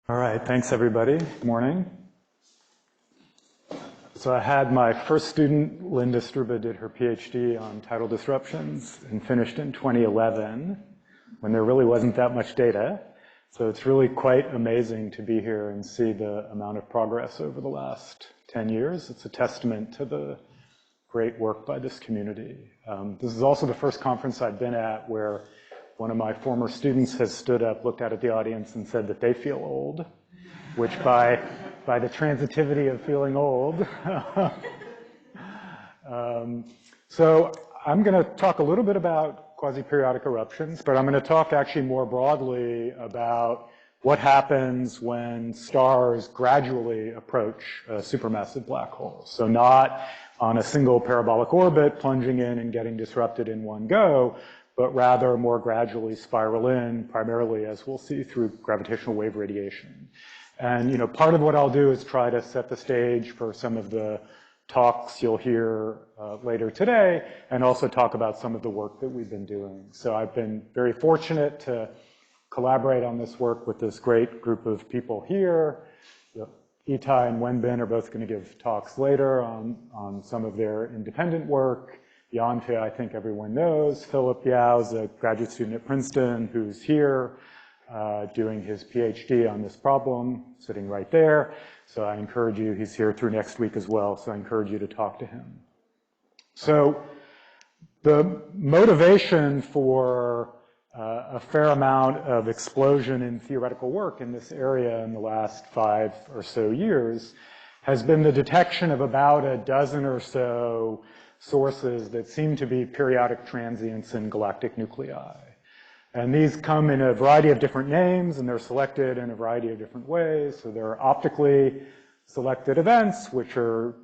All right, thanks everybody. Good morning. So I had my first student, Linda Struba, did her PhD on tidal disruptions and finished in 2011 when there really wasn't that much data. So it's really quite amazing to be here and see the amount of progress over the last 10 years. It's a testament to the great work by this community. This is also the first conference I've been at where one of my former students has stood up, looked out at the audience, and said that they feel old, which by the transitivity of feeling old. So I'm going to talk a little bit about quasi-periodic eruptions, but I'm going to talk actually more broadly about what happens when stars gradually approach a supermassive black hole. So not on a single parabolic orbit plunging in and getting disrupted in one go, but rather more gradually spiral in, primarily, as we'll see, through gravitational wave radiation. And part of what I'll do is try to set the stage for some of the talks you'll hear later today, and also talk about some of the work that we've been doing. So I've been very fortunate to collaborate on this work with this great group of people here. Itai and Wenbin are both going to give talks later on some of their independent work. Yanfei, I think everyone knows. Philip Yao is a graduate student at Princeton who's here doing his PhD on this problem, sitting right there. So I encourage you, he's here through next week as well, so I encourage you to talk to him. So the motivation for a fair amount of explosion in theoretical work in this area in the last 5 or so years has been the detection of about a dozen or so sources that seem to be periodic transients in galactic nuclei. And these come in a variety of different names, and they're selected in a variety of different ways. So there are optically selected events, which are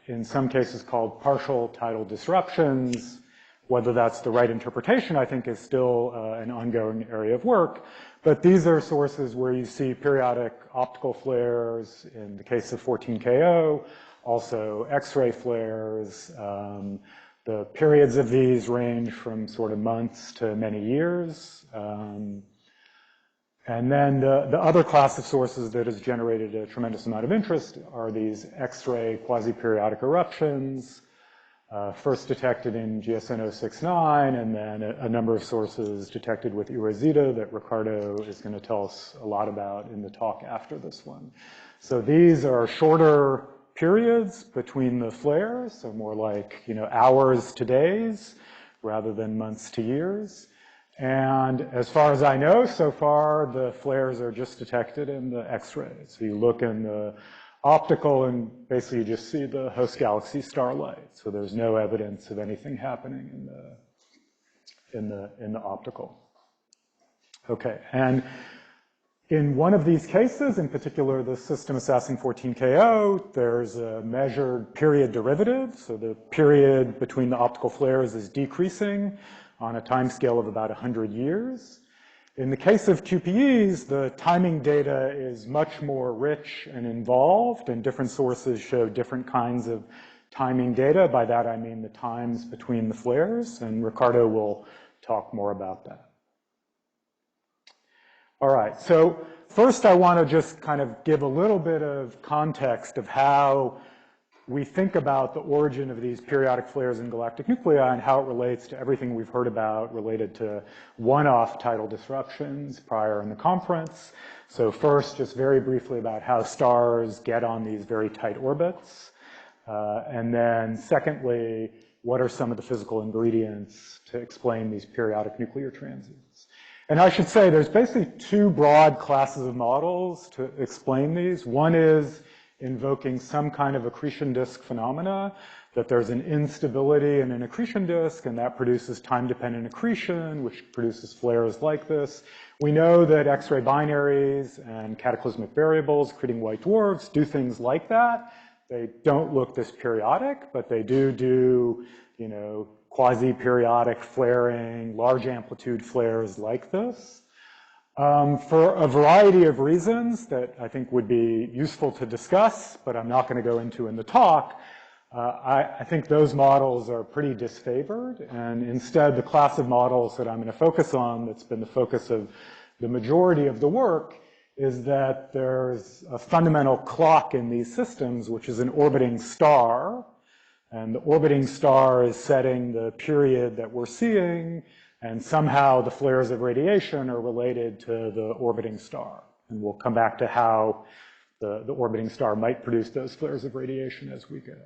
in some cases called partial tidal disruptions. Whether that's the right interpretation, I think, is still an ongoing area of work. But these are sources where you see periodic optical flares in the case of 14Ko, also X-ray flares. The periods of these range from sort of months to many years. And then the other class of sources that has generated a tremendous amount of interest are these X-ray quasi-periodic eruptions, first detected in GSN 069, and then a number of sources detected with Rosetta that Ricardo is going to tell us a lot about in the talk after this one. So these are shorter periods between the flares, so more like hours to days rather than months to years. And as far as I know, so far the flares are just detected in the X-rays. So you look in the optical and basically you just see the host galaxy starlight. So there's no evidence of anything happening in the optical. Okay, and in one of these cases, in particular the system assassin 14Ko, there's a measured period derivative. So the period between the optical flares is decreasing on a time scale of about 100 years. In the case of QPEs, the timing data is much more rich and involved, and different sources show different kinds of timing data. By that I mean the times between the flares, and Ricardo will talk more about that. All right, so first I want to just kind of give a little bit of context of how we think about the origin of these periodic flares in galactic nuclei and how it relates to everything we've heard about related to one-off tidal disruptions prior in the conference. So first, just very briefly about how stars get on these very tight orbits. And then secondly, what are some of the physical ingredients to explain these periodic nuclear transients? And I should say there's basically 2 broad classes of models to explain these. One is invoking some kind of accretion disk phenomena, that there's an instability in an accretion disk, and that produces time-dependent accretion, which produces flares like this. We know that X-ray binaries and cataclysmic variables, accreting white dwarfs, do things like that. They don't look this periodic, but they do quasi-periodic flaring, large amplitude flares like this. For a variety of reasons that I think would be useful to discuss, but I'm not going to go into in the talk, I think those models are pretty disfavored, and instead the class of models that I'm going to focus on, that's been the focus of the majority of the work, is that there's a fundamental clock in these systems, which is an orbiting star. And the orbiting star is setting the period that we're seeing, and somehow the flares of radiation are related to the orbiting star. And we'll come back to how the orbiting star might produce those flares of radiation as we go.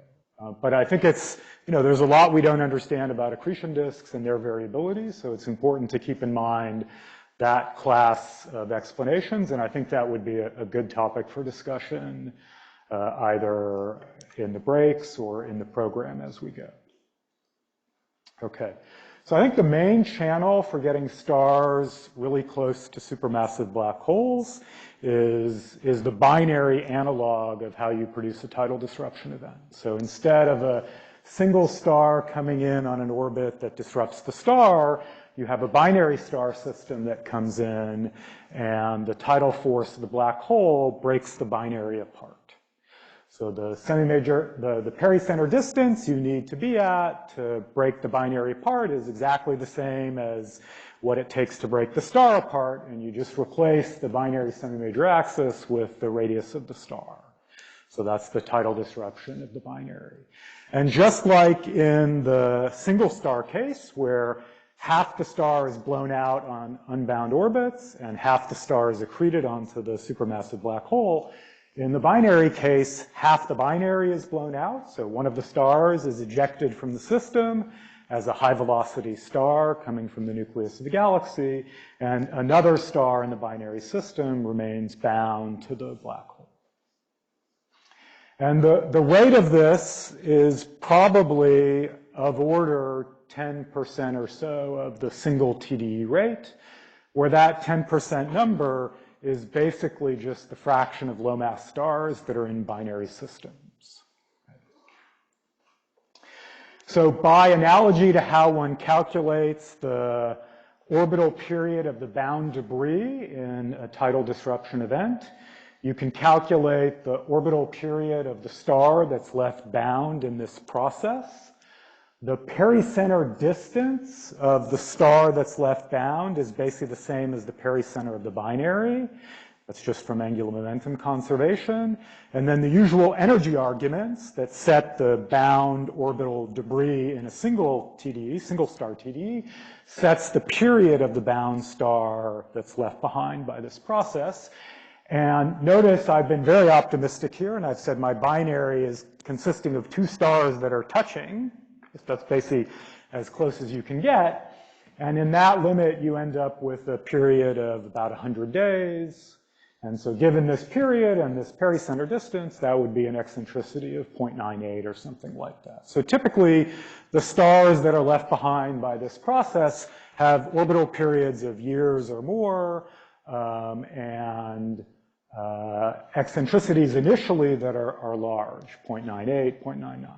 But I think it's, there's a lot we don't understand about accretion disks and their variability, so it's important to keep in mind that class of explanations, and I think that would be a good topic for discussion either in the breaks or in the program as we go. Okay, so I think the main channel for getting stars really close to supermassive black holes is the binary analog of how you produce a tidal disruption event. So instead of a single star coming in on an orbit that disrupts the star, you have a binary star system that comes in, and the tidal force of the black hole breaks the binary apart. So the semi-major, the pericenter distance you need to be at to break the binary apart is exactly the same as what it takes to break the star apart, and you just replace the binary semi-major axis with the radius of the star. So that's the tidal disruption of the binary. And just like in the single star case, where half the star is blown out on unbound orbits and half the star is accreted onto the supermassive black hole, in the binary case, half the binary is blown out. So one of the stars is ejected from the system as a high-velocity star coming from the nucleus of the galaxy, and another star in the binary system remains bound to the black hole. And the rate of this is probably of order 10% or so of the single TDE rate, where that 10% number is basically just the fraction of low-mass stars that are in binary systems. So by analogy to how one calculates the orbital period of the bound debris in a tidal disruption event, you can calculate the orbital period of the star that's left bound in this process. The pericenter distance of the star that's left bound is basically the same as the pericenter of the binary. That's just from angular momentum conservation. And then the usual energy arguments that set the bound orbital debris in a single TDE, single star TDE, sets the period of the bound star that's left behind by this process. And notice I've been very optimistic here, and I've said my binary is consisting of two stars that are touching. That's basically as close as you can get. And in that limit, you end up with a period of about 100 days. And so given this period and this pericenter distance, that would be an eccentricity of 0.98 or something like that. So typically, the stars that are left behind by this process have orbital periods of years or more, and eccentricities initially that are large, 0.98, 0.99.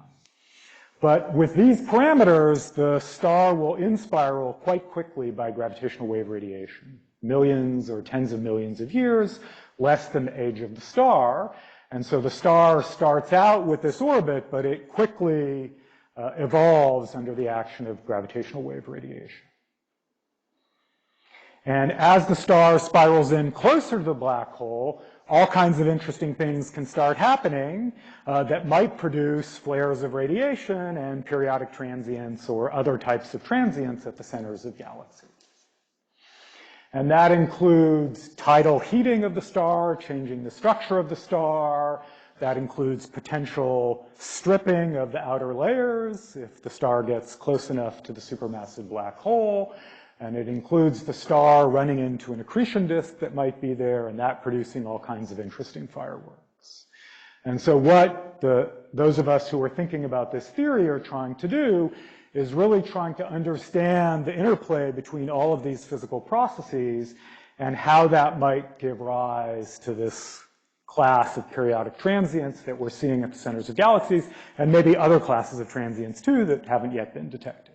But with these parameters, the star will in-spiral quite quickly by gravitational wave radiation. Millions or tens of millions of years, less than the age of the star. And so the star starts out with this orbit, but it quickly evolves under the action of gravitational wave radiation. And as the star spirals in closer to the black hole, all kinds of interesting things can start happening that might produce flares of radiation and periodic transients or other types of transients at the centers of galaxies. And that includes tidal heating of the star, changing the structure of the star. That includes potential stripping of the outer layers if the star gets close enough to the supermassive black hole. And it includes the star running into an accretion disk that might be there, and that producing all kinds of interesting fireworks. And so what those of us who are thinking about this theory are trying to do is really trying to understand the interplay between all of these physical processes and how that might give rise to this class of periodic transients that we're seeing at the centers of galaxies, and maybe other classes of transients too that haven't yet been detected.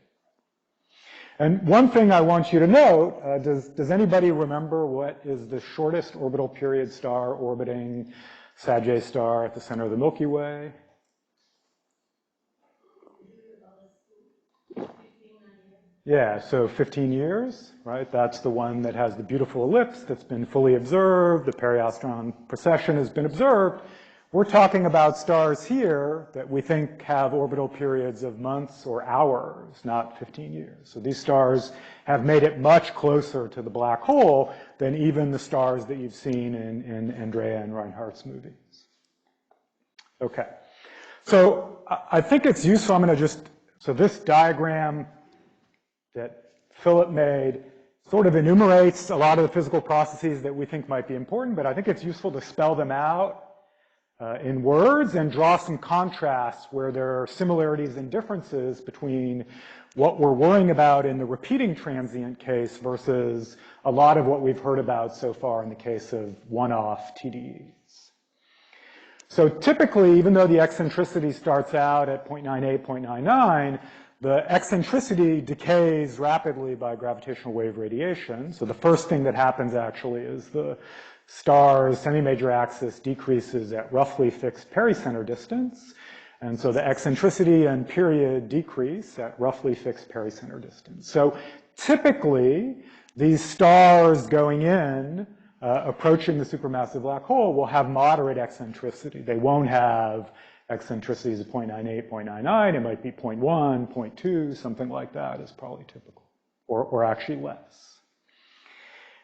And one thing I want you to note, does anybody remember what is the shortest orbital period star orbiting Sagittarius star at the center of the Milky Way? Yeah, so 15 years, right? That's the one that has the beautiful ellipse that's been fully observed. The periastron precession has been observed. We're talking about stars here that we think have orbital periods of months or hours, not 15 years. So these stars have made it much closer to the black hole than even the stars that you've seen in Andrea and Reinhardt's movies. Okay. So I think it's useful. I'm going to so this diagram that Philip made sort of enumerates a lot of the physical processes that we think might be important, but I think it's useful to spell them out in words and draw some contrasts where there are similarities and differences between what we're worrying about in the repeating transient case versus a lot of what we've heard about so far in the case of one-off TDEs. So typically, even though the eccentricity starts out at 0.98, 0.99, the eccentricity decays rapidly by gravitational wave radiation. So the first thing that happens actually is the star's semi-major axis decreases at roughly fixed pericenter distance. And so the eccentricity and period decrease at roughly fixed pericenter distance. So typically, these stars going in, approaching the supermassive black hole, will have moderate eccentricity. They won't have eccentricities of 0.98, 0.99. It might be 0.1, 0.2, something like that is probably typical, or actually less.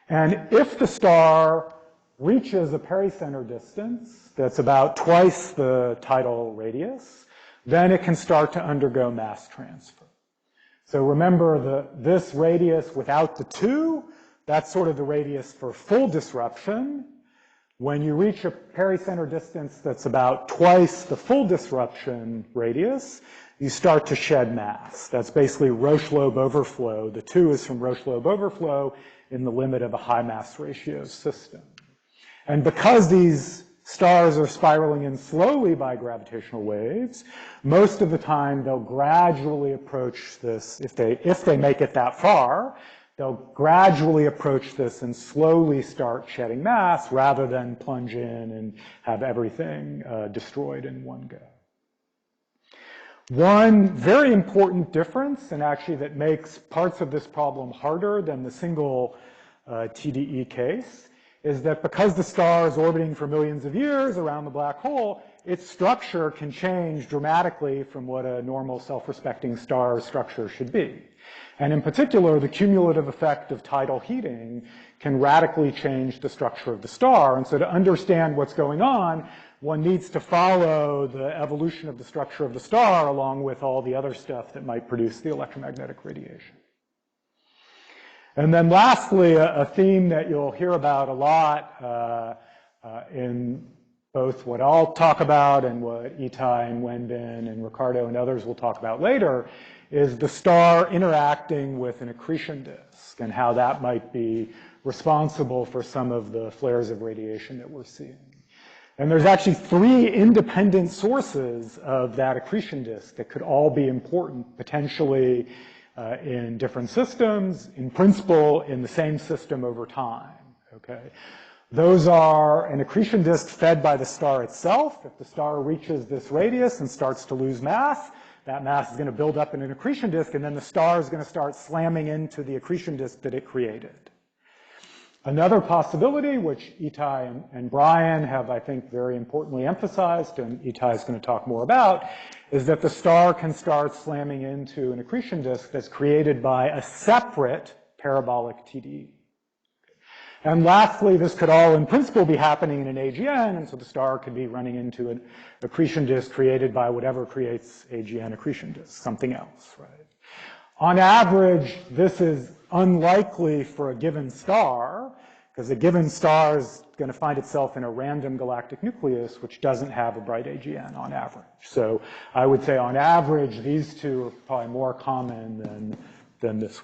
And if the star reaches a pericenter distance that's about twice the tidal radius, then it can start to undergo mass transfer. So remember this radius without the 2, that's sort of the radius for full disruption. When you reach a pericenter distance that's about twice the full disruption radius, you start to shed mass. That's basically Roche-Lobe overflow. The 2 is from Roche-Lobe overflow in the limit of a high mass ratio system. And because these stars are spiraling in slowly by gravitational waves, most of the time they'll gradually approach this, if they make it that far, they'll gradually approach this and slowly start shedding mass rather than plunge in and have everything destroyed in one go. One very important difference, and actually that makes parts of this problem harder than the single TDE case, is that because the star is orbiting for millions of years around the black hole, its structure can change dramatically from what a normal self-respecting star structure should be. And in particular, the cumulative effect of tidal heating can radically change the structure of the star. And so to understand what's going on, one needs to follow the evolution of the structure of the star along with all the other stuff that might produce the electromagnetic radiation. And then lastly, a theme that you'll hear about a lot in both what I'll talk about and what Itai and Wenbin and Ricardo and others will talk about later is the star interacting with an accretion disk and how that might be responsible for some of the flares of radiation that we're seeing. And there's actually 3 independent sources of that accretion disk that could all be important potentially in different systems, in principle in the same system over time, okay? Those are an accretion disk fed by the star itself. If the star reaches this radius and starts to lose mass, that mass is going to build up in an accretion disk, and then the star is going to start slamming into the accretion disk that it created. Another possibility, which Itai and Brian have, I think, very importantly emphasized, and Itai is going to talk more about, is that the star can start slamming into an accretion disk that's created by a separate parabolic TDE. And lastly, this could all in principle be happening in an AGN, and so the star could be running into an accretion disk created by whatever creates AGN accretion disk, something else, right? On average, this is unlikely for a given star, because a given star is going to find itself in a random galactic nucleus, which doesn't have a bright AGN on average. So I would say on average, these two are probably more common than this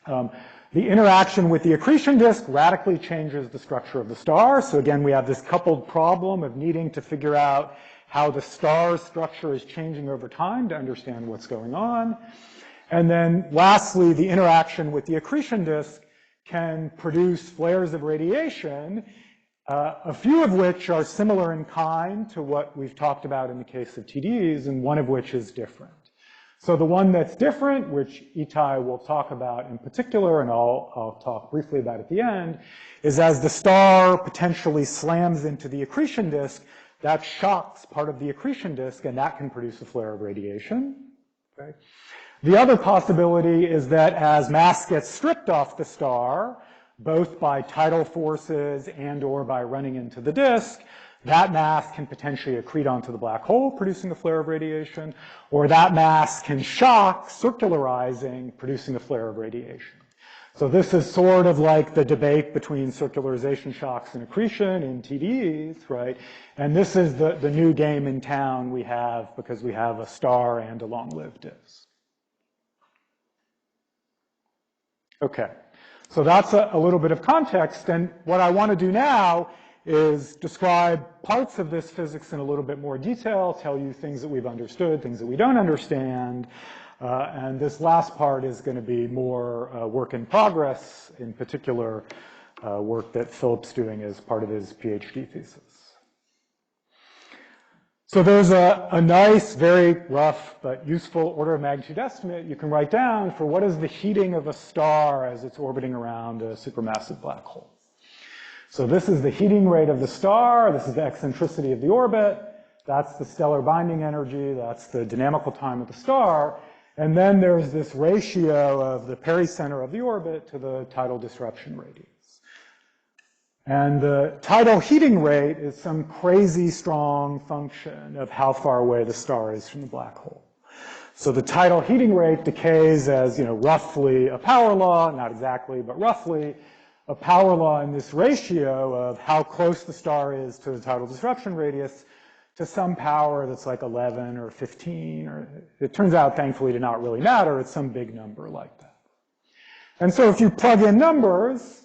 one. The interaction with the accretion disk radically changes the structure of the star. So again, we have this coupled problem of needing to figure out how the star's structure is changing over time to understand what's going on. And then lastly, the interaction with the accretion disk can produce flares of radiation, a few of which are similar in kind to what we've talked about in the case of TDEs, and one of which is different. So the one that's different, which Itai will talk about in particular, and I'll talk briefly about at the end, is as the star potentially slams into the accretion disk, that shocks part of the accretion disk, and that can produce a flare of radiation. Okay? The other possibility is that as mass gets stripped off the star, both by tidal forces and or by running into the disk, that mass can potentially accrete onto the black hole, producing a flare of radiation, or that mass can shock, circularizing, producing a flare of radiation. So this is sort of like the debate between circularization shocks and accretion in TDEs, right? And this is the new game in town we have because we have a star and a long-lived disk. Okay, so that's a little bit of context, and what I want to do now is describe parts of this physics in a little bit more detail, tell you things that we've understood, things that we don't understand, and this last part is going to be more work in progress, in particular work that Philip's doing as part of his PhD thesis. So there's a nice, very rough but useful order of magnitude estimate you can write down for what is the heating of a star as it's orbiting around a supermassive black hole. So this is the heating rate of the star, this is the eccentricity of the orbit, that's the stellar binding energy, that's the dynamical time of the star, and then there's this ratio of the pericenter of the orbit to the tidal disruption radius. And the tidal heating rate is some crazy strong function of how far away the star is from the black hole. So the tidal heating rate decays as, roughly a power law, not exactly, but roughly, a power law in this ratio of how close the star is to the tidal disruption radius to some power that's like 11 or 15, or it turns out, thankfully, to not really matter. It's some big number like that. And so if you plug in numbers,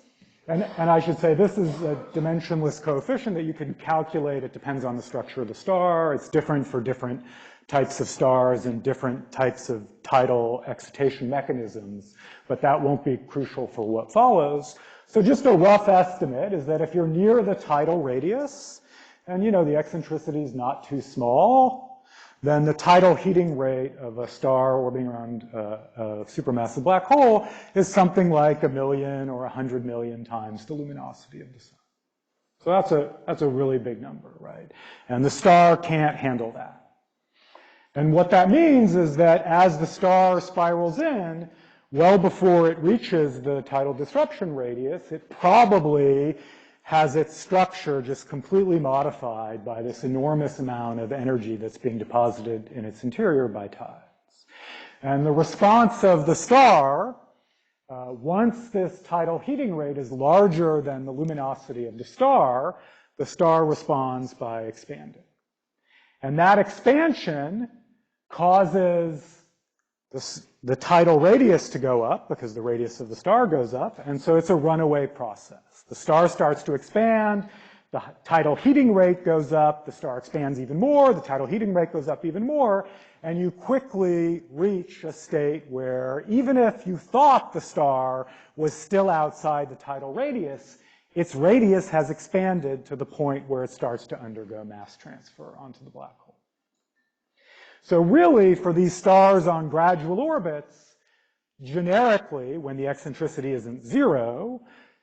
and I should say this is a dimensionless coefficient that you can calculate. It depends on the structure of the star. It's different for different types of stars and different types of tidal excitation mechanisms, but that won't be crucial for what follows. So just a rough estimate is that if you're near the tidal radius, and the eccentricity is not too small, then the tidal heating rate of a star orbiting around a supermassive black hole is something like 1 million or 100 million times the luminosity of the sun. So that's a really big number, right? And the star can't handle that. And what that means is that as the star spirals in, well before it reaches the tidal disruption radius, it probably has its structure just completely modified by this enormous amount of energy that's being deposited in its interior by tides. And the response of the star, once this tidal heating rate is larger than the luminosity of the star responds by expanding. And that expansion causes the tidal radius to go up because the radius of the star goes up, and so it's a runaway process. The star starts to expand, the tidal heating rate goes up, the star expands even more, the tidal heating rate goes up even more, and you quickly reach a state where even if you thought the star was still outside the tidal radius, its radius has expanded to the point where it starts to undergo mass transfer onto the black hole. So really, for these stars on gradual orbits, generically, when the eccentricity isn't 0,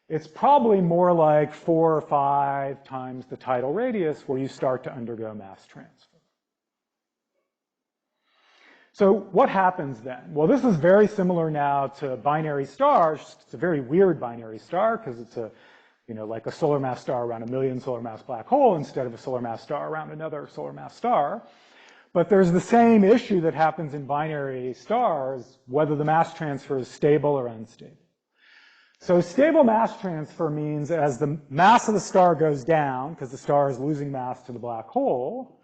it's probably more like 4 or 5 times the tidal radius where you start to undergo mass transfer. So what happens then? Well, this is very similar now to binary stars. It's a very weird binary star because it's like a solar mass star around a million solar mass black hole instead of a solar mass star around another solar mass star. But there's the same issue that happens in binary stars, whether the mass transfer is stable or unstable. So stable mass transfer means as the mass of the star goes down, because the star is losing mass to the black hole,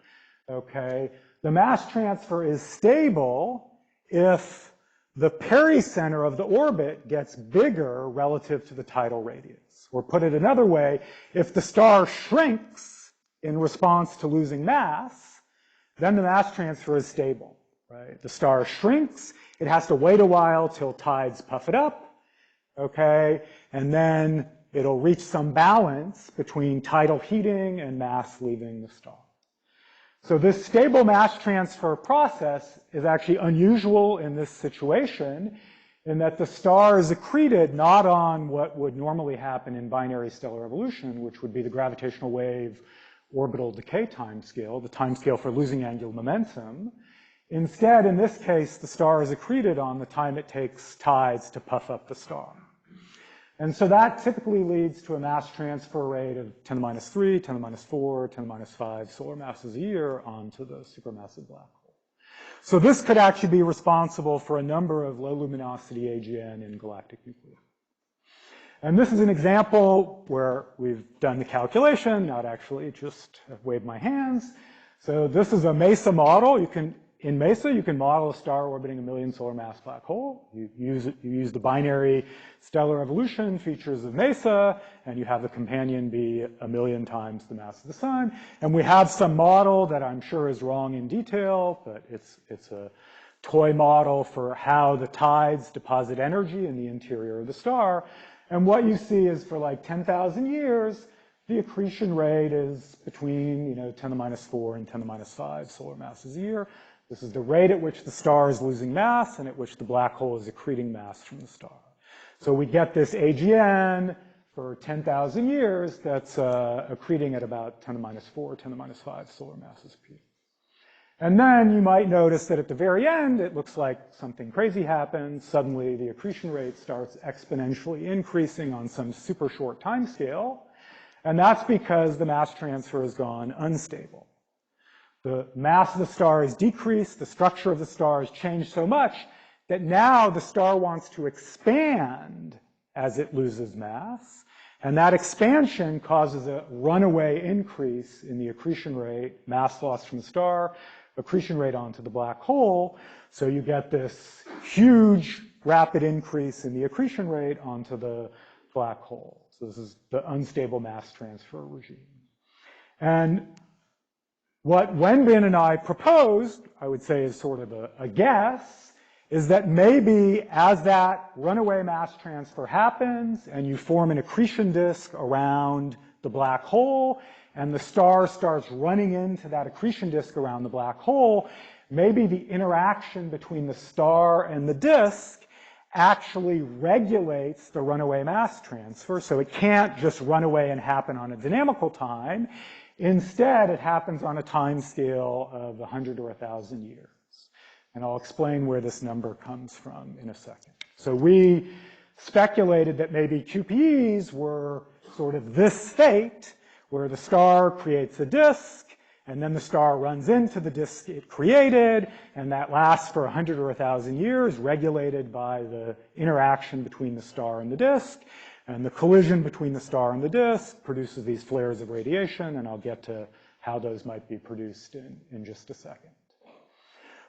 okay, the mass transfer is stable if the pericenter of the orbit gets bigger relative to the tidal radius. Or put it another way, if the star shrinks in response to losing mass, then the mass transfer is stable, right? The star shrinks, it has to wait a while till tides puff it up, okay? And then it'll reach some balance between tidal heating and mass leaving the star. So this stable mass transfer process is actually unusual in this situation in that the star is accreted not on what would normally happen in binary stellar evolution, which would be the gravitational wave orbital decay timescale, the timescale for losing angular momentum. Instead, in this case, the star is accreted on the time it takes tides to puff up the star. And so that typically leads to a mass transfer rate of 10 to the minus 3, 10 to the minus 4, 10 to the minus 5 solar masses a year onto the supermassive black hole. So this could actually be responsible for a number of low luminosity AGN in galactic nuclei. And this is an example where we've done the calculation, not actually just waved my hands. So this is a MESA model. In MESA, you can model a star orbiting a million solar mass black hole. You use the binary stellar evolution features of MESA, and you have the companion be 1,000,000 times the mass of the sun. And we have some model that I'm sure is wrong in detail, but it's a toy model for how the tides deposit energy in the interior of the star. And what you see is for like 10,000 years, the accretion rate is between 10 to the minus 4 and 10 to the minus 5 solar masses a year. This is the rate at which the star is losing mass and at which the black hole is accreting mass from the star. So we get this AGN for 10,000 years that's accreting at about 10 to the minus 4, 10 to the minus 5 solar masses per year. And then you might notice that at the very end, it looks like something crazy happens. Suddenly, the accretion rate starts exponentially increasing on some super short time scale. And that's because the mass transfer has gone unstable. The mass of the star is decreased, the structure of the star has changed so much that now the star wants to expand as it loses mass. And that expansion causes a runaway increase in the accretion rate, mass loss from the star, accretion rate onto the black hole. So you get this huge rapid increase in the accretion rate onto the black hole. So this is the unstable mass transfer regime. And what Wenbin and I proposed, I would say is sort of a guess, is that maybe as that runaway mass transfer happens and you form an accretion disk around the black hole and the star starts running into that accretion disk around the black hole, maybe the interaction between the star and the disk actually regulates the runaway mass transfer, so it can't just run away and happen on a dynamical time. Instead, it happens on a time scale of 100 or 1,000 years. And I'll explain where this number comes from in a second. So we speculated that maybe QPEs were sort of this state where the star creates a disk, and then the star runs into the disk it created, and that lasts for 100 or 1,000 years, regulated by the interaction between the star and the disk. And the collision between the star and the disk produces these flares of radiation, and I'll get to how those might be produced in just a second.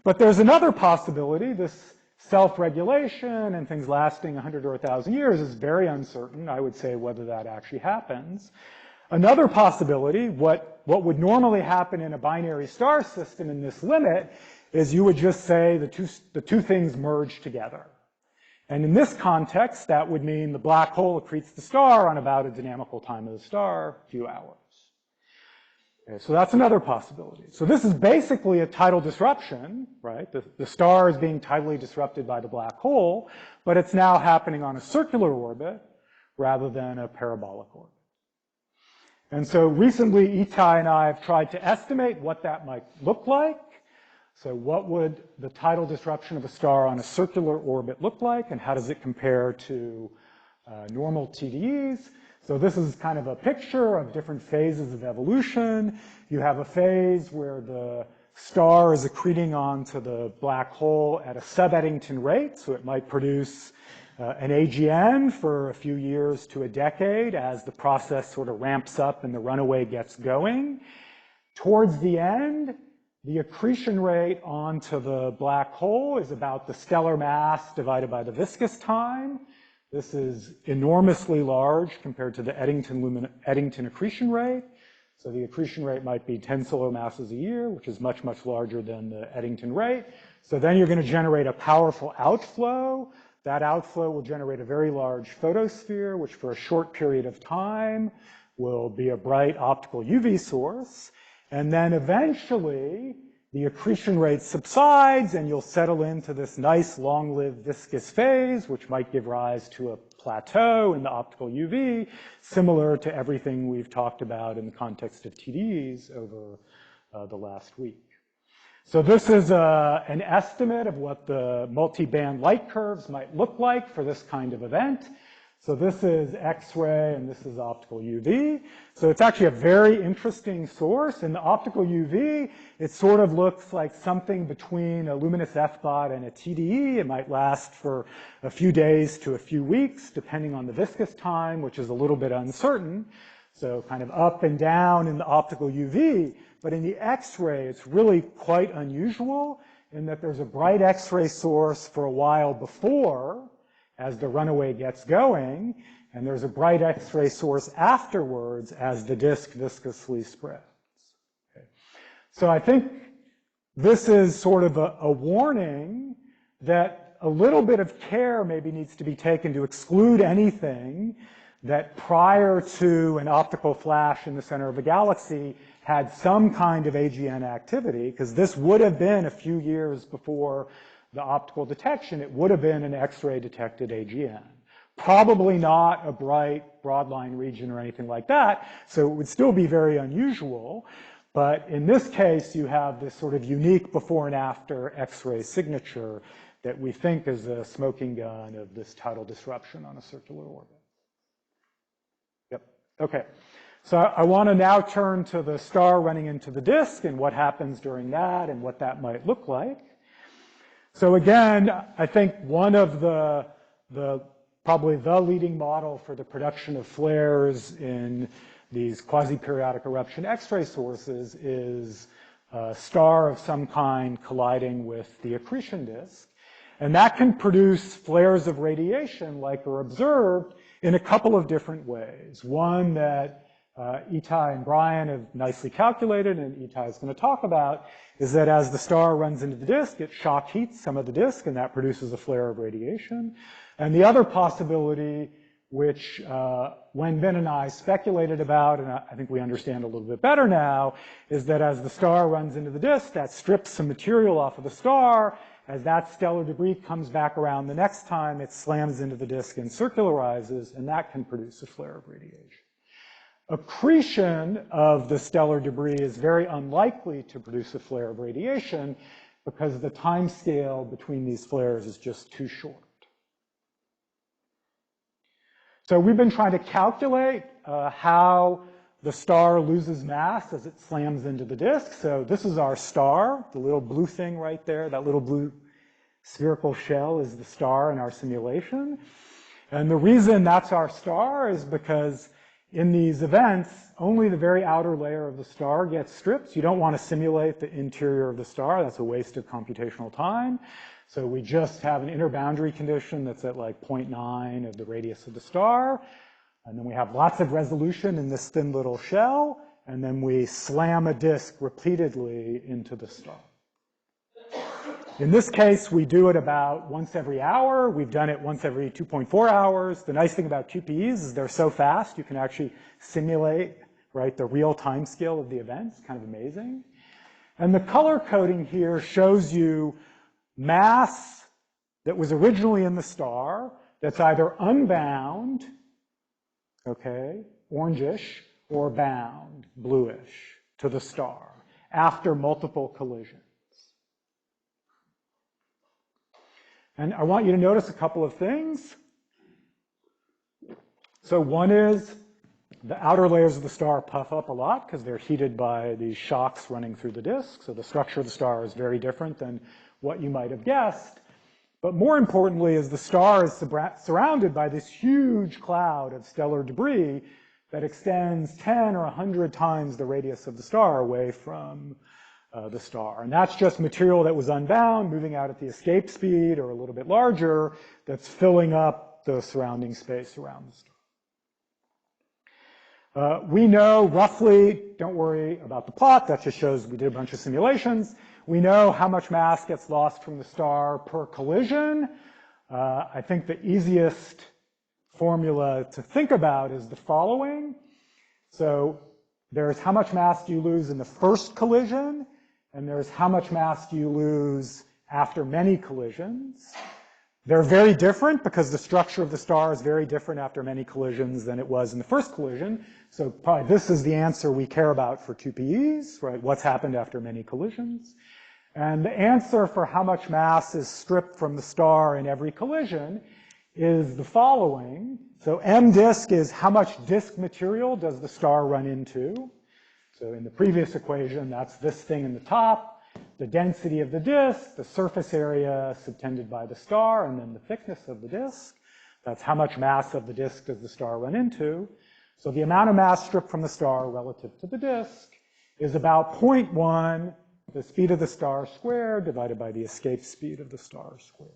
But there's another possibility. This self-regulation and things lasting 100 or 1,000 years is very uncertain, I would say, whether that actually happens. Another possibility, what would normally happen in a binary star system in this limit, is you would just say the two things merge together. And in this context, that would mean the black hole accretes the star on about a dynamical time of the star, a few hours. Okay, so that's another possibility. So this is basically a tidal disruption, right? The star is being tidally disrupted by the black hole, but it's now happening on a circular orbit rather than a parabolic orbit. And so recently, Itai and I have tried to estimate what that might look like. So what would the tidal disruption of a star on a circular orbit look like, and how does it compare to normal TDEs? So this is kind of a picture of different phases of evolution. You have a phase where the star is accreting onto the black hole at a sub-Eddington rate, so it might produce an AGN for a few years to a decade as the process sort of ramps up and the runaway gets going. Towards the end, the accretion rate onto the black hole is about the stellar mass divided by the viscous time. This is enormously large compared to the Eddington accretion rate. So the accretion rate might be 10 solar masses a year, which is much, much larger than the Eddington rate. So then you're going to generate a powerful outflow. That outflow will generate a very large photosphere, which for a short period of time will be a bright optical UV source. And then eventually, the accretion rate subsides, and you'll settle into this nice long-lived viscous phase, which might give rise to a plateau in the optical UV, similar to everything we've talked about in the context of TDEs over the last week. So this is an estimate of what the multi-band light curves might look like for this kind of event. So this is X-ray and this is optical UV. So it's actually a very interesting source. In the optical UV, it sort of looks like something between a luminous F-bot and a TDE. It might last for a few days to a few weeks, depending on the viscous time, which is a little bit uncertain. So kind of up and down in the optical UV. But in the X-ray, it's really quite unusual in that there's a bright X-ray source for a while before, as the runaway gets going, and there's a bright X-ray source afterwards as the disk viscously spreads. Okay. So I think this is sort of a warning that a little bit of care maybe needs to be taken to exclude anything that prior to an optical flash in the center of a galaxy had some kind of AGN activity, because this would have been a few years before the optical detection. It would have been an X-ray detected AGN. Probably not a bright broadline region or anything like that, so it would still be very unusual. But in this case, you have this sort of unique before and after X-ray signature that we think is a smoking gun of this tidal disruption on a circular orbit. Yep, okay. So I want to now turn to the star running into the disk and what happens during that and what that might look like. So again, I think one of probably the leading model for the production of flares in these quasi-periodic eruption X-ray sources is a star of some kind colliding with the accretion disk. And that can produce flares of radiation like are observed in a couple of different ways. One that Itai and Brian have nicely calculated, and Itai is going to talk about, is that as the star runs into the disk, it shock heats some of the disk, and that produces a flare of radiation. And the other possibility, which Wenbin and I speculated about, and I think we understand a little bit better now, is that as the star runs into the disk, that strips some material off of the star. As that stellar debris comes back around the next time, it slams into the disk and circularizes, and that can produce a flare of radiation. Accretion of the stellar debris is very unlikely to produce a flare of radiation because the time scale between these flares is just too short. So we've been trying to calculate how the star loses mass as it slams into the disk. So this is our star, the little blue thing right there. That little blue spherical shell is the star in our simulation. And the reason that's our star is because in these events, only the very outer layer of the star gets stripped. You don't want to simulate the interior of the star. That's a waste of computational time. So we just have an inner boundary condition that's at like 0.9 of the radius of the star. And then we have lots of resolution in this thin little shell. And then we slam a disk repeatedly into the star. In this case, we do it about once every hour. We've done it once every 2.4 hours. The nice thing about QPEs is they're so fast, you can actually simulate, right, the real time scale of the events. Kind of amazing. And the color coding here shows you mass that was originally in the star that's either unbound, okay, orangish, or bound, bluish, to the star after multiple collisions. And I want you to notice a couple of things. So one is the outer layers of the star puff up a lot because they're heated by these shocks running through the disk. So the structure of the star is very different than what you might have guessed. But more importantly is the star is surrounded by this huge cloud of stellar debris that extends 10 or 100 times the radius of the star away from the star. And that's just material that was unbound, moving out at the escape speed or a little bit larger, that's filling up the surrounding space around the star. We know roughly, don't worry about the plot, that just shows we did a bunch of simulations. We know how much mass gets lost from the star per collision. I think the easiest formula to think about is the following. So There's how much mass do you lose in the first collision, and there's how much mass do you lose after many collisions. They're very different because the structure of the star is very different after many collisions than it was in the first collision. So probably this is the answer we care about for QPEs, right? What's happened after many collisions. And the answer for how much mass is stripped from the star in every collision is the following. So M disk is how much disk material does the star run into. So in the previous equation, that's this thing in the top, the density of the disk, the surface area subtended by the star, and then the thickness of the disk. That's how much mass of the disk does the star run into. So the amount of mass stripped from the star relative to the disk is about 0.1, the speed of the star squared, divided by the escape speed of the star squared.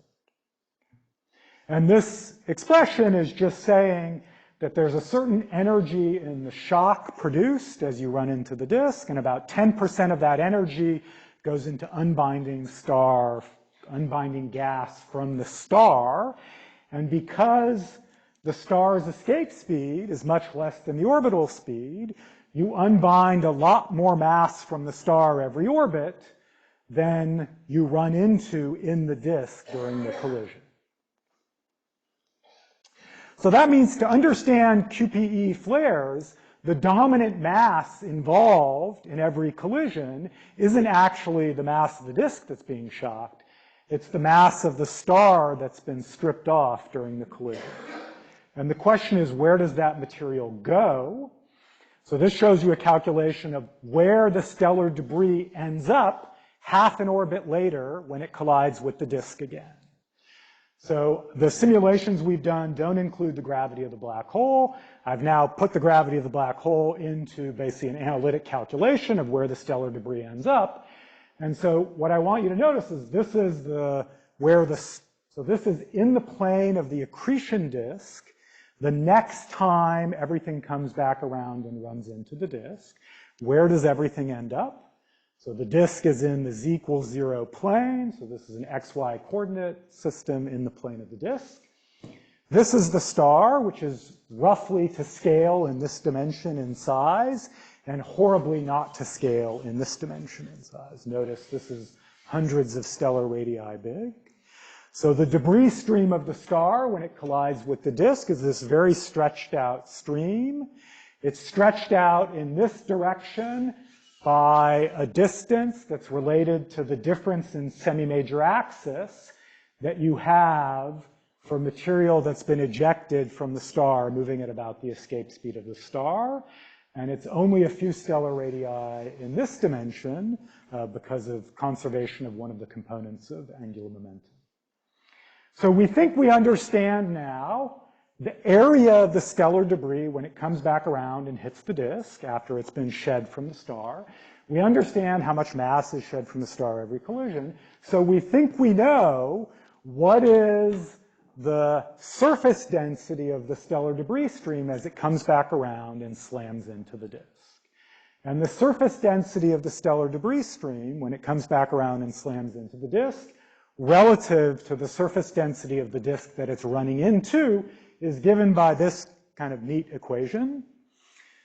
And this expression is just saying that there's a certain energy in the shock produced as you run into the disk, and about 10% of that energy goes into unbinding gas from the star. And because the star's escape speed is much less than the orbital speed, you unbind a lot more mass from the star every orbit than you run into in the disk during the collision. So that means to understand QPE flares, the dominant mass involved in every collision isn't actually the mass of the disk that's being shocked. It's the mass of the star that's been stripped off during the collision. And the question is, where does that material go? So this shows you a calculation of where the stellar debris ends up half an orbit later when it collides with the disk again. So the simulations we've done don't include the gravity of the black hole. I've now put the gravity of the black hole into basically an analytic calculation of where the stellar debris ends up. And so what I want you to notice is this is so this is in the plane of the accretion disk the next time everything comes back around and runs into the disk. Where does everything end up? So the disk is in the z equals 0 plane. So this is an xy coordinate system in the plane of the disk. This is the star, which is roughly to scale in this dimension in size, and horribly not to scale in this dimension in size. Notice this is hundreds of stellar radii big. So the debris stream of the star, when it collides with the disk, is this very stretched out stream. It's stretched out in this direction by a distance that's related to the difference in semi-major axis that you have for material that's been ejected from the star, moving at about the escape speed of the star. And it's only a few stellar radii in this dimension because of conservation of one of the components of angular momentum. So we think we understand now the area of the stellar debris when it comes back around and hits the disk after it's been shed from the star. We understand how much mass is shed from the star every collision. So we think we know what is the surface density of the stellar debris stream as it comes back around and slams into the disk. And the surface density of the stellar debris stream when it comes back around and slams into the disk relative to the surface density of the disk that it's running into is given by this kind of neat equation.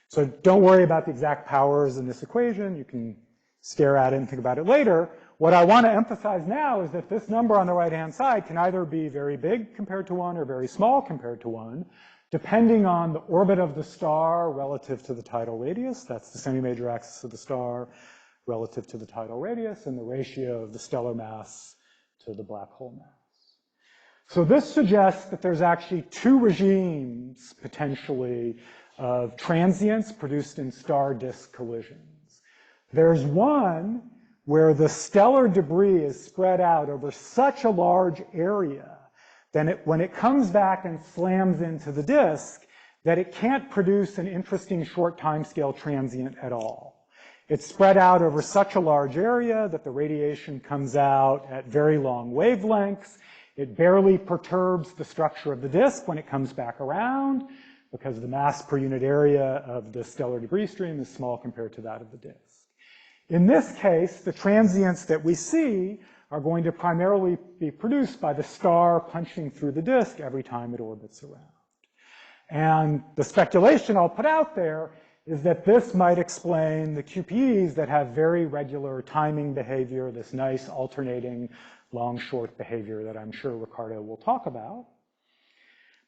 So don't worry about the exact powers in this equation. You can stare at it and think about it later. What I want to emphasize now is that this number on the right-hand side can either be very big compared to 1 or very small compared to 1, depending on the orbit of the star relative to the tidal radius. That's the semi-major axis of the star relative to the tidal radius, and the ratio of the stellar mass to the black hole mass. So this suggests that there's actually two regimes, potentially, of transients produced in star-disk collisions. There's one where the stellar debris is spread out over such a large area that when it comes back and slams into the disk, that it can't produce an interesting short timescale transient at all. It's spread out over such a large area that the radiation comes out at very long wavelengths. It barely perturbs the structure of the disk when it comes back around because the mass per unit area of the stellar debris stream is small compared to that of the disk. In this case, the transients that we see are going to primarily be produced by the star punching through the disk every time it orbits around. And the speculation I'll put out there is that this might explain the QPEs that have very regular timing behavior, this nice alternating long-short behavior that I'm sure Ricardo will talk about.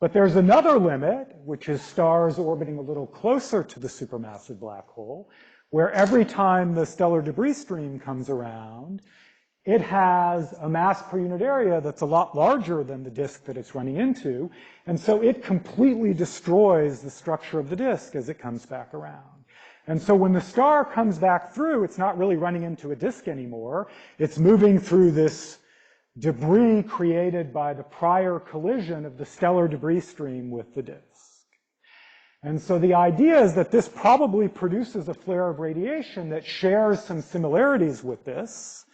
But there's another limit, which is stars orbiting a little closer to the supermassive black hole, where every time the stellar debris stream comes around, it has a mass per unit area that's a lot larger than the disk that it's running into, and so it completely destroys the structure of the disk as it comes back around. And so when the star comes back through, it's not really running into a disk anymore. It's moving through this debris created by the prior collision of the stellar debris stream with the disk. And so the idea is that this probably produces a flare of radiation that shares some similarities with this.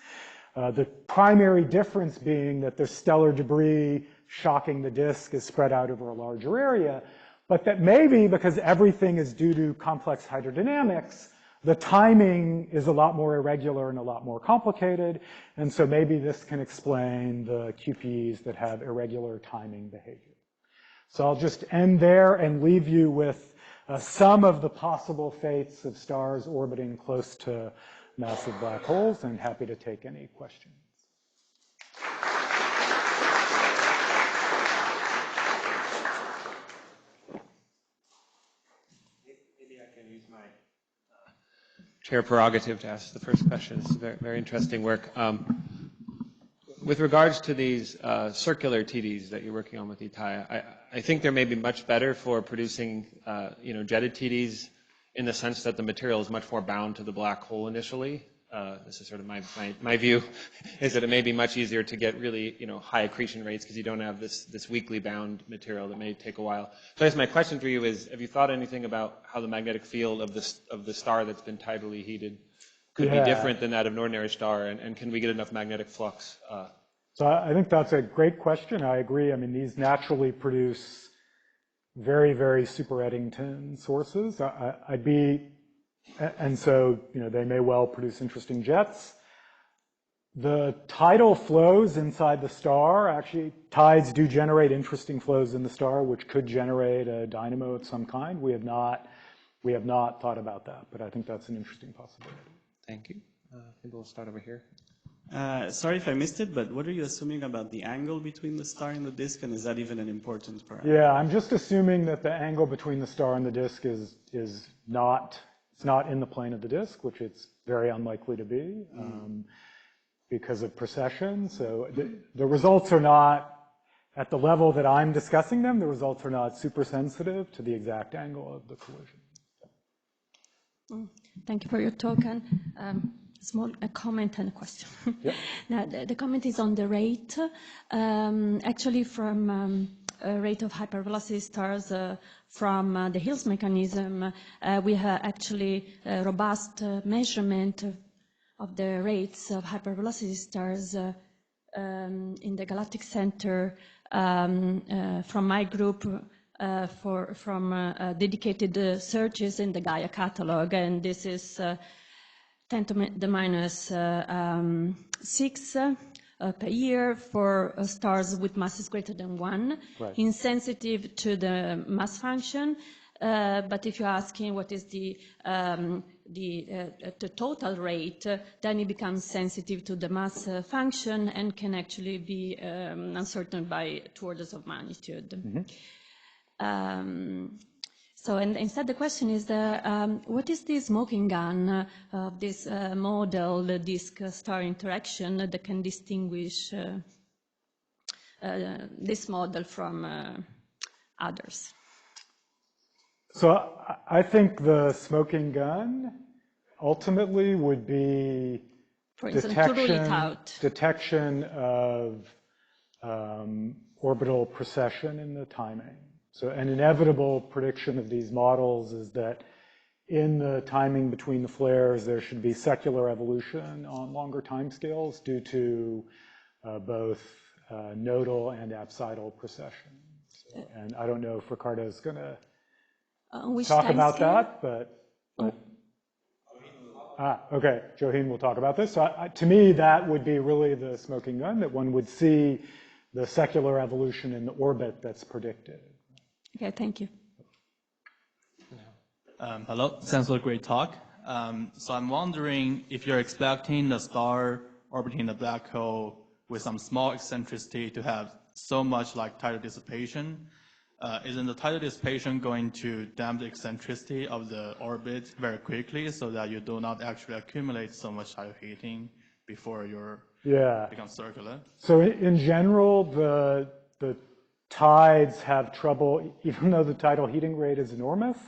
The primary difference being that the stellar debris shocking the disk is spread out over a larger area, but that maybe because everything is due to complex hydrodynamics, the timing is a lot more irregular and a lot more complicated, and so maybe this can explain the QPEs that have irregular timing behavior. So I'll just end there and leave you with some of the possible fates of stars orbiting close to massive black holes, and happy to take any questions. Maybe I can use my chair prerogative to ask the first question. This is very, very interesting work. With regards to these circular TDs that you're working on with Itai, I think they're maybe much better for producing jetted TDs in the sense that the material is much more bound to the black hole initially. This is sort of my view, is that it may be much easier to get really high accretion rates because you don't have this weakly bound material that may take a while. So I guess my question for you is, have you thought anything about how the magnetic field of the star that's been tidally heated could be different than that of an ordinary star, and can we get enough magnetic flux? So I think that's a great question. I agree. I mean, these naturally produce very, very super Eddington sources. And so, they may well produce interesting jets. The tidal flows inside the star, actually, tides do generate interesting flows in the star, which could generate a dynamo of some kind. We have not thought about that, but I think that's an interesting possibility. Thank you. Maybe we'll start over here. Sorry if I missed it, but what are you assuming about the angle between the star and the disk, and is that even an important parameter? Yeah, I'm just assuming that the angle between the star and the disk is not in the plane of the disk, which it's very unlikely to be because of precession. So the results are not, at the level that I'm discussing them, the results are not super sensitive to the exact angle of the collision. Thank you for your talk. And a comment and a question. Yep. Now, the comment is on the rate. Actually, from a rate of hypervelocity stars from the Hills mechanism, we have actually a robust measurement of the rates of hypervelocity stars in the galactic center from my group from dedicated searches in the Gaia catalog, and this is 10 to the minus 6 per year for stars with masses greater than 1, right. Insensitive to the mass function. But if you're asking what is the total rate, then it becomes sensitive to the mass function and can actually be uncertain by 2 orders of magnitude. Mm-hmm. So, and instead the question is, what is the smoking gun of this model, the disk-star interaction that can distinguish this model from others? So I think the smoking gun ultimately would be, for instance, to rule it out. Detection of orbital precession in the timing. So an inevitable prediction of these models is that in the timing between the flares, there should be secular evolution on longer timescales due to both nodal and apsidal precession. So, and I don't know if Ricardo's going to talk about that, but okay, Johin will talk about this. So to me, that would be really the smoking gun, that one would see the secular evolution in the orbit that's predicted. Okay, thank you. Hello, thanks for a great talk. So I'm wondering if you're expecting the star orbiting the black hole with some small eccentricity to have so much like tidal dissipation. Isn't the tidal dissipation going to damp the eccentricity of the orbit very quickly so that you do not actually accumulate so much tidal heating before you're become circular? So in general, the tides have trouble, even though the tidal heating rate is enormous,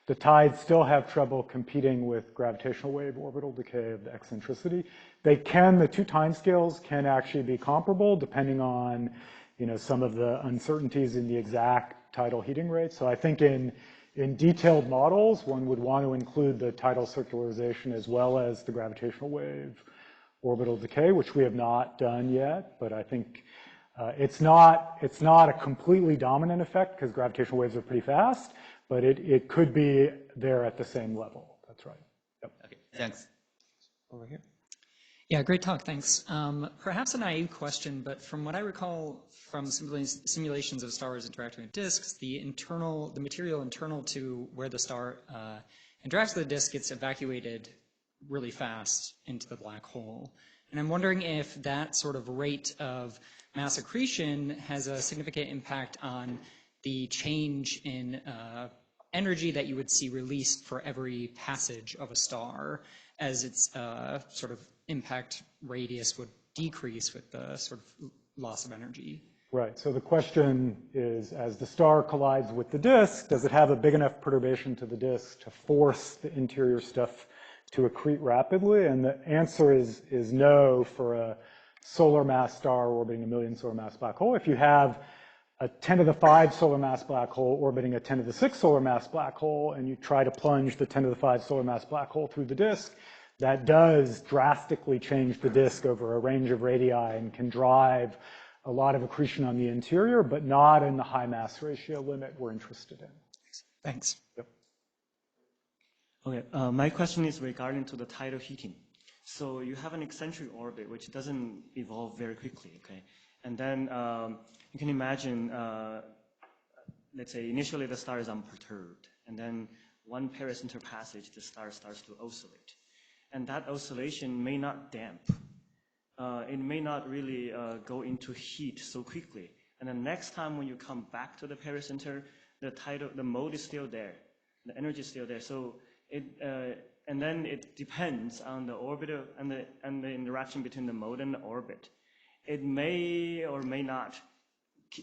the tides still have trouble competing with gravitational wave orbital decay of the eccentricity. They can, the two timescales can actually be comparable depending on, some of the uncertainties in the exact tidal heating rate. So I think in detailed models, one would want to include the tidal circularization as well as the gravitational wave orbital decay, which we have not done yet, but I think it's not a completely dominant effect because gravitational waves are pretty fast, but it could be there at the same level. That's right. Yep. Okay, thanks. Over here. Yeah, great talk, thanks. Perhaps a naive question, but from what I recall from simulations of stars interacting with disks, the material internal to where the star interacts with the disk gets evacuated really fast into the black hole. And I'm wondering if that sort of rate of mass accretion has a significant impact on the change in energy that you would see released for every passage of a star, as its sort of impact radius would decrease with the sort of loss of energy. Right, so the question is, as the star collides with the disk, does it have a big enough perturbation to the disk to force the interior stuff to accrete rapidly? And the answer is no for a solar mass star orbiting a million solar mass black hole. If you have a 10 to the 5 solar mass black hole orbiting a 10 to the 6 solar mass black hole, and you try to plunge the 10 to the 5 solar mass black hole through the disk, that does drastically change the disk over a range of radii and can drive a lot of accretion on the interior, but not in the high mass ratio limit we're interested in. Thanks. Yep. Okay, my question is regarding to the tidal heating. So you have an eccentric orbit which doesn't evolve very quickly, okay? And then you can imagine, let's say initially the star is unperturbed, and then one pericenter passage, the star starts to oscillate. And that oscillation may not damp. It may not really go into heat so quickly. And the next time when you come back to the pericenter, the mode is still there. The energy is still there. So and then it depends on the orbital and the interaction between the mode and the orbit. It may or may not,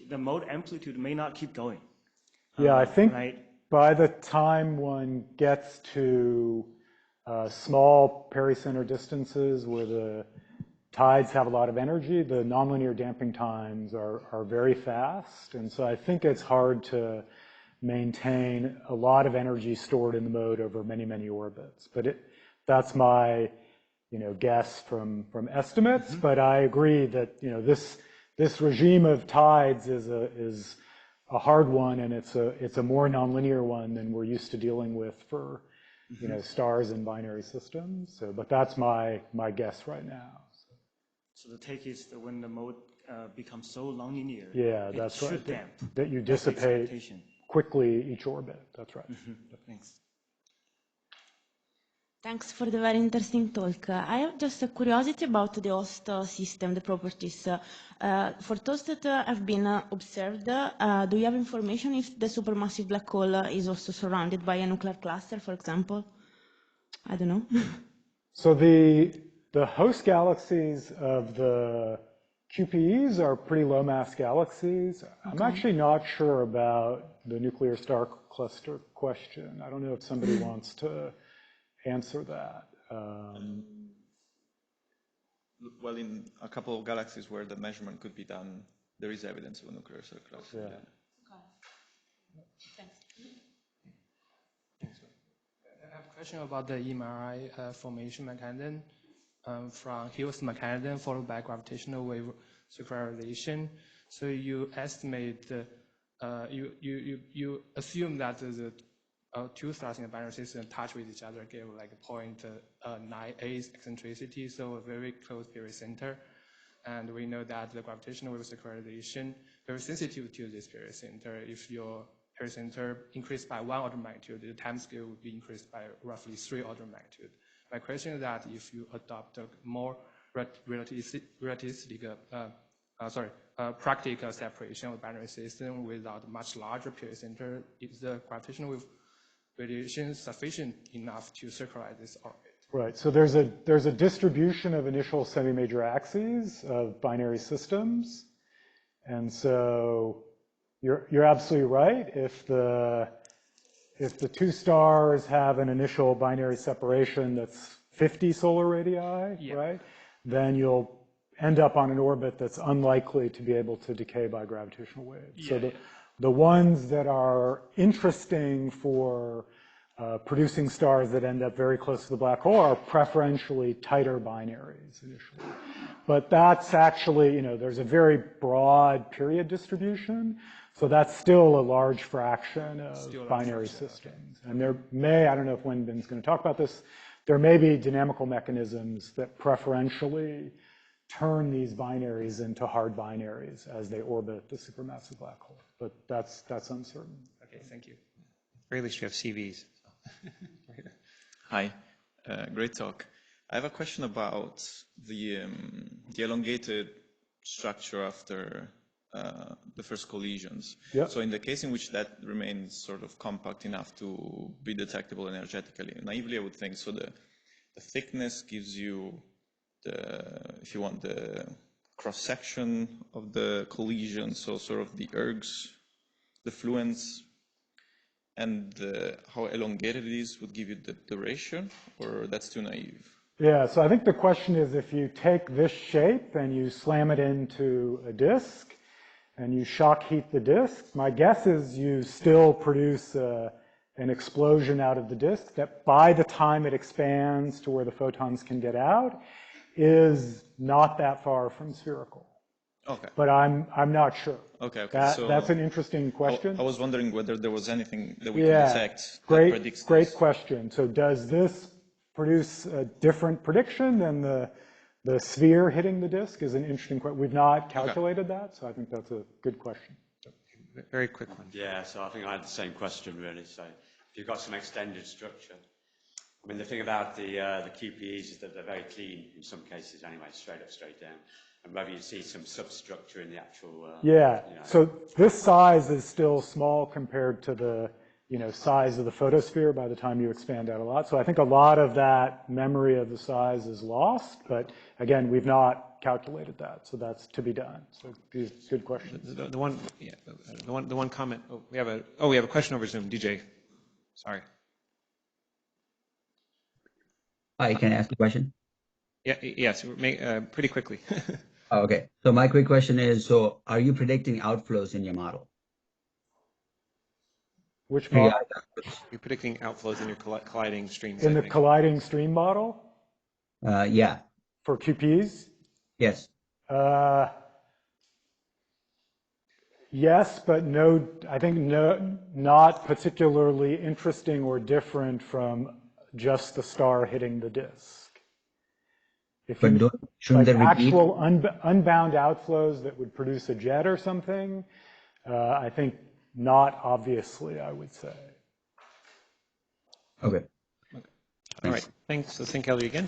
the mode amplitude may not keep going. Yeah, I think right? By the time one gets to small pericenter distances where the tides have a lot of energy, the nonlinear damping times are very fast. And so I think it's hard to maintain a lot of energy stored in the mode over many, many orbits. But that's my guess from estimates. Mm-hmm. But I agree that this regime of tides is a hard one, and it's a more nonlinear one than we're used to dealing with for stars and binary systems. So, but that's my guess right now. So the take is that when the mode becomes so nonlinear, yeah, that's right. Should damp. That you dissipate quickly each orbit. That's right. Mm-hmm. Thanks. Thanks for the very interesting talk. I have just a curiosity about the host system, the properties. For those that have been observed, do you have information if the supermassive black hole is also surrounded by a nuclear cluster, for example? I don't know. So the host galaxies of the QPEs are pretty low mass galaxies. Okay. I'm actually not sure about the nuclear star cluster question. I don't know if somebody wants to answer that. Well, in a couple of galaxies where the measurement could be done, there is evidence of a nuclear star cluster. Yeah. Okay. Thanks. I have a question about the MRI formation mechanism from Hughes mechanism followed by gravitational wave circularization. So you estimate, you assume that the two stars in the binary system touch with each other give like 0.98 eccentricity, so a very close pericenter. And we know that the gravitational wave circularization very sensitive to this pericenter. If your pericenter increased by 1 order of magnitude, the time scale would be increased by roughly 3 order of magnitude. My question is that if you adopt a more practical separation of binary system without a much larger pericenter, is the gravitational wave radiation sufficient enough to circularize this orbit? Right, so there's a distribution of initial semi-major axes of binary systems. And so you're absolutely right. If the two stars have an initial binary separation that's 50 solar radii, right, then you'll end up on an orbit that's unlikely to be able to decay by gravitational waves. So the ones that are interesting for producing stars that end up very close to the black hole are preferentially tighter binaries initially. But that's actually, you know, there's a very broad period distribution, so that's still a large fraction of binary systems. And there may, I don't know if Wenbin's going to talk about this, there may be dynamical mechanisms that preferentially turn these binaries into hard binaries as they orbit the supermassive black hole. But that's uncertain. Okay, thank you. Or at least you have CVs. Hi, great talk. I have a question about the elongated structure after the first collisions. Yep. So in the case in which that remains sort of compact enough to be detectable energetically, naively I would think, so the thickness gives you if you want, the cross-section of the collision, so sort of the ergs, the fluence, and how elongated it is would give you the duration, or that's too naive? Yeah, so I think the question is if you take this shape and you slam it into a disk and you shock heat the disk, my guess is you still produce an explosion out of the disk that by the time it expands to where the photons can get out is not that far from spherical. Okay. But I'm not sure. Okay. That's an interesting question. I was wondering whether there was anything that we can detect that predicts Great this. question. So does this produce a different prediction than the sphere hitting the disk? Is an interesting question. We've not calculated that, so I think that's a good question. Very quick one. Yeah, so I think I had the same question really. So if you've got some extended structure, I mean, the thing about the QPEs is that they're very clean in some cases anyway, straight up, straight down. And whether you see some substructure in the actual... So this size is still small compared to the size of the photosphere by the time you expand out a lot. So I think a lot of that memory of the size is lost, but again, we've not calculated that, so that's to be done. So good question. The one comment. Oh, we have a question over Zoom. DJ, sorry. Hi, can I ask a question? Yes, pretty quickly. Okay, so my quick question is, so are you predicting outflows in your model? Which model? You're predicting outflows in your colliding streams. In the colliding stream model? Yeah. For QPs? Yes. Yes, but no, I think not particularly interesting or different from just the star hitting the disk. If you like actual unbound outflows that would produce a jet or something, I think not obviously, I would say. Okay. All right. Thanks. So thank Elliot again.